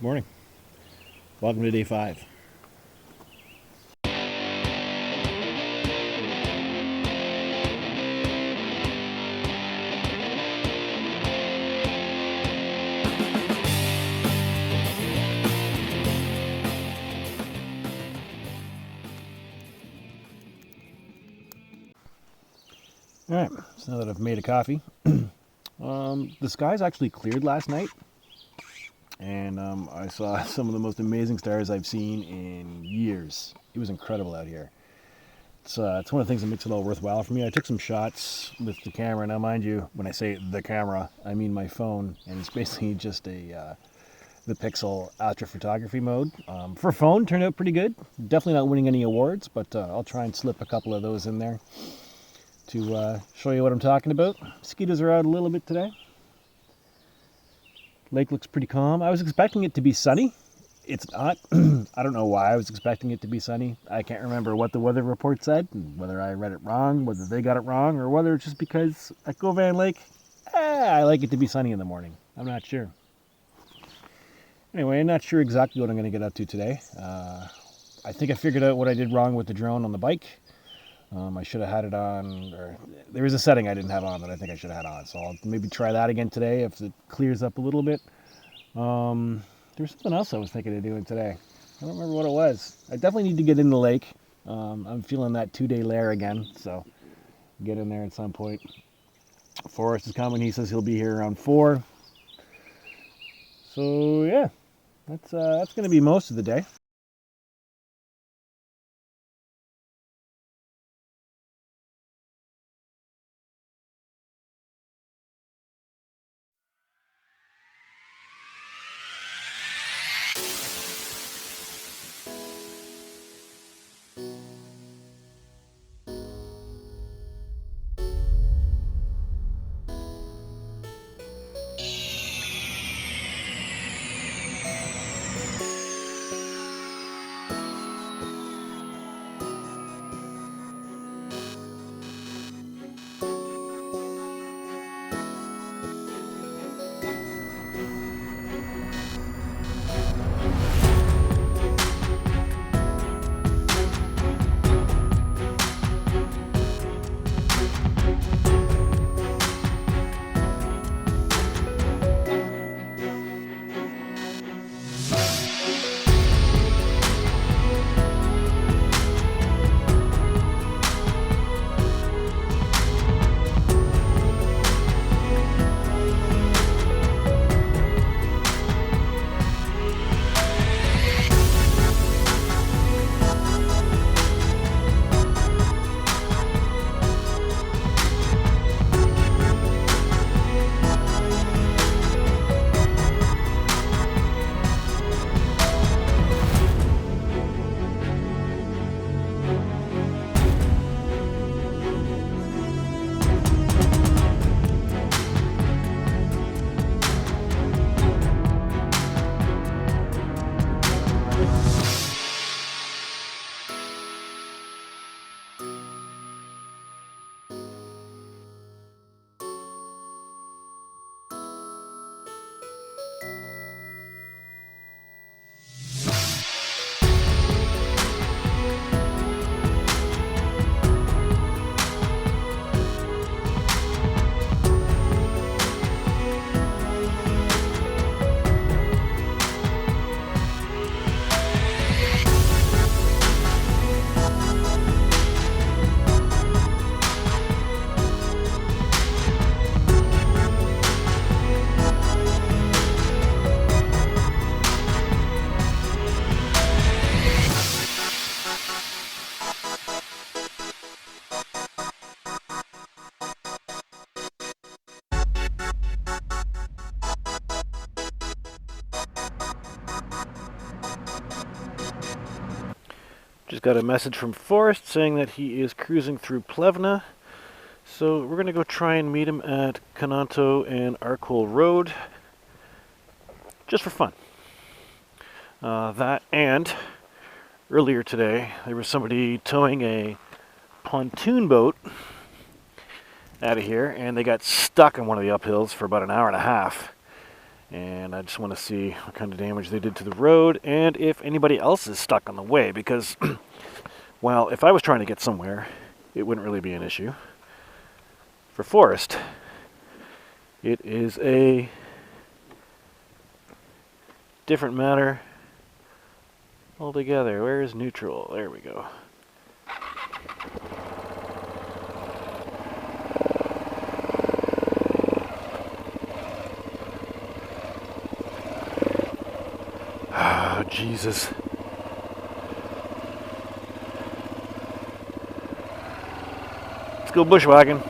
Morning. Welcome to day 5. Alright, so now that I've made a coffee, the skies actually cleared last night, and I saw some of the most amazing stars I've seen in years. It was incredible out here. It's one of the things that makes it all worthwhile for me. I took some shots with the camera. Now, mind you, when I say the camera, I mean my phone, and it's basically just the Pixel astrophotography mode. For a phone, turned out pretty good. Definitely not winning any awards, but I'll try and slip a couple of those in there to show you what I'm talking about. Mosquitoes are out a little bit today. Lake looks pretty calm. I was expecting it to be sunny. It's not. I don't know why I was expecting it to be sunny. I can't remember what the weather report said, whether I read it wrong, whether they got it wrong, or whether it's just because at Govan Lake, I like it to be sunny in the morning. I'm not sure. Anyway, I'm not sure exactly what I'm going to get up to today. I think I figured out what I did wrong with the drone on the bike. I should have had it on, or there was a setting I didn't have on that I think I should have had on. So I'll maybe try that again today if it clears up a little bit. There's something else I was thinking of doing today. I don't remember what it was. I definitely need to get in the lake. I'm feeling that 2-day lair again, so get in there at some point. Forrest is coming. He says he'll be here around 4. So yeah, that's going to be most of the day. Just got a message from Forrest saying that he is cruising through Plevna. So we're going to go try and meet him at Cananto and Arcole Road. Just for fun. That and earlier today there was somebody towing a pontoon boat out of here and they got stuck on one of the uphills for about an hour and a half. and I just want to see what kind of damage they did to the road and if anybody else is stuck on the way, because well, if I was trying to get somewhere, it wouldn't really be an issue. For Forrest, it is a different matter altogether. Where is neutral? There we go. Oh, Jesus. Let's go bushwhacking.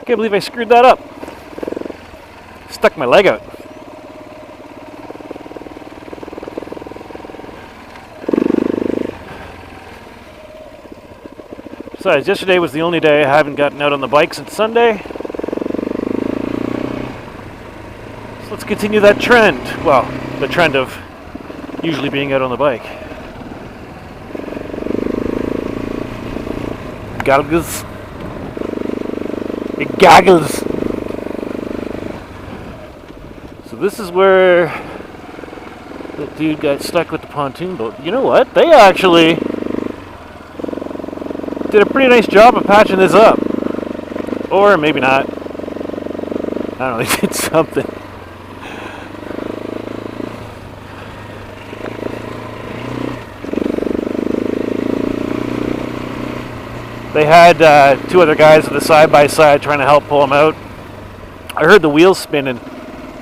Can't believe I screwed that up. Stuck my leg out. Besides, yesterday was the only day I haven't gotten out on the bike since Sunday. So let's continue that trend. Well, the trend of usually being out on the bike. Goggles. It goggles. So this is where the dude got stuck with the pontoon boat. You know what? They actually did a pretty nice job of patching this up. Or maybe not. I don't know, they did something. They had two other guys with a side-by-side trying to help pull them out. I heard the wheels spinning,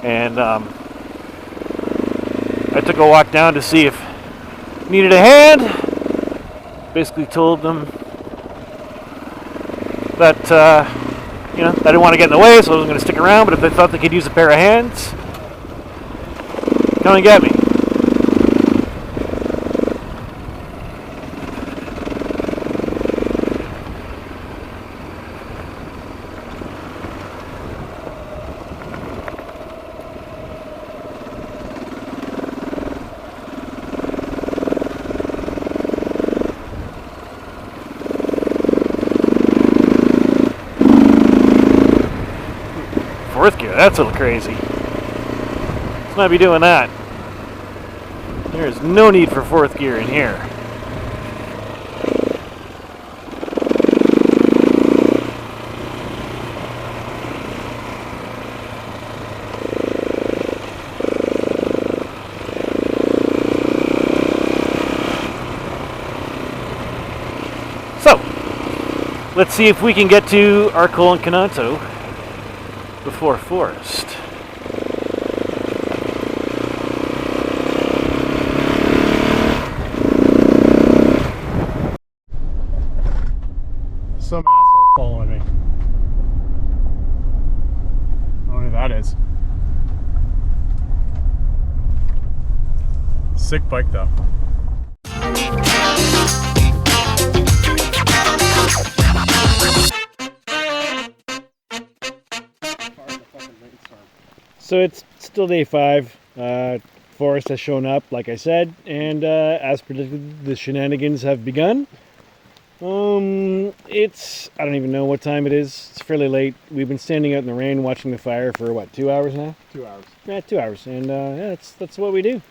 and I took a walk down to see if needed a hand. Basically told them that you know, I didn't want to get in the way, so I wasn't going to stick around, but if they thought they could use a pair of hands, come and get me. Fourth gear, that's a little crazy. Let's not be doing that. There's no need for fourth gear in here. So, let's see if we can get to Arcole and Cananto before Forest. Some asshole following me. I don't know who that is. Sick bike though. So it's still day 5. Forest has shown up, like I said, and as predicted, the shenanigans have begun. It's, I don't even know what time it is. It's fairly late. We've been standing out in the rain watching the fire for what, 2 hours now? 2 hours. Yeah, 2 hours, and yeah, that's what we do.